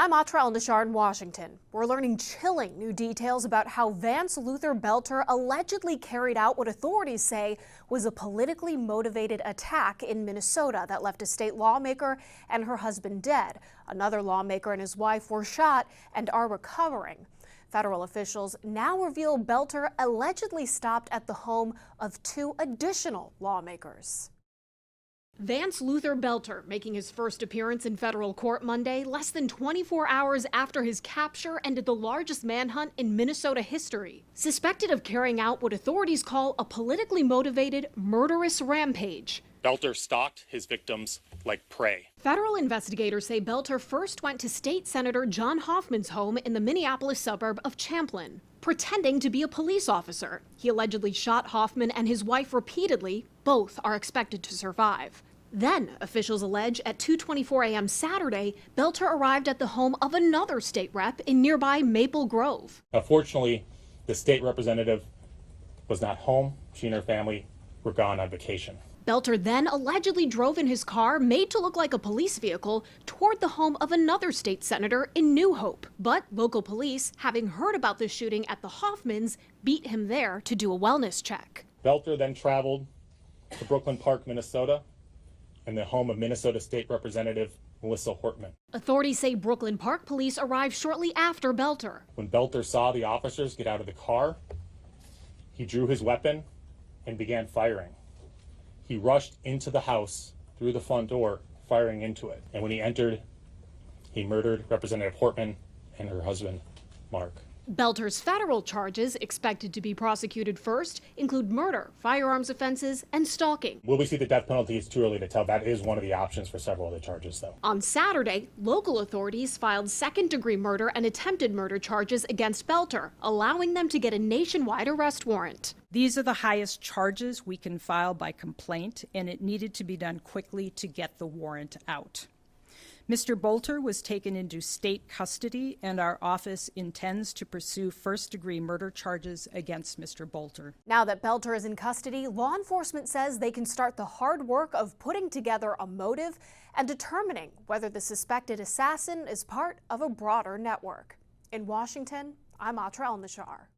I'm Atra El-Nashar in Washington. We're learning chilling new details about how Vance Luther Belter allegedly carried out what authorities say was a politically motivated attack in Minnesota that left a state lawmaker and her husband dead. Another lawmaker and his wife were shot and are recovering. Federal officials now reveal Belter allegedly stopped at the home of two additional lawmakers. Vance Luther Belter making his first appearance in federal court Monday, less than 24 hours after his capture ended the largest manhunt in Minnesota history. Suspected of carrying out what authorities call a politically motivated, murderous rampage. Belter stalked his victims like prey. Federal investigators say Belter first went to State Senator John Hoffman's home in the Minneapolis suburb of Champlin, pretending to be a police officer. He allegedly shot Hoffman and his wife repeatedly. Both are expected to survive. Then, officials allege at 2:24 a.m. Saturday, Belter arrived at the home of another state rep in nearby Maple Grove. Fortunately, the state representative was not home. She and her family were gone on vacation. Belter then allegedly drove in his car, made to look like a police vehicle, toward the home of another state senator in New Hope. But local police, having heard about the shooting at the Hoffmans, beat him there to do a wellness check. Belter then traveled to Brooklyn Park, Minnesota, and the home of Minnesota State Representative Melissa Hortman. Authorities say Brooklyn Park police arrived shortly after Belter. When Belter saw the officers get out of the car, he drew his weapon and began firing. He rushed into the house through the front door, firing into it. And when he entered, he murdered Representative Hortman and her husband, Mark. Belter's federal charges, expected to be prosecuted first, include murder, firearms offenses, and stalking. Will we see the death penalty? It's too early to tell. That is one of the options for several other charges, though. On Saturday, local authorities filed second-degree murder and attempted murder charges against Belter, allowing them to get a nationwide arrest warrant. These are the highest charges we can file by complaint, and it needed to be done quickly to get the warrant out. Mr. Belter was taken into state custody, and our office intends to pursue first-degree murder charges against Mr. Belter. Now that Belter is in custody, law enforcement says they can start the hard work of putting together a motive and determining whether the suspected assassin is part of a broader network. In Washington, I'm Atra El-Nashar.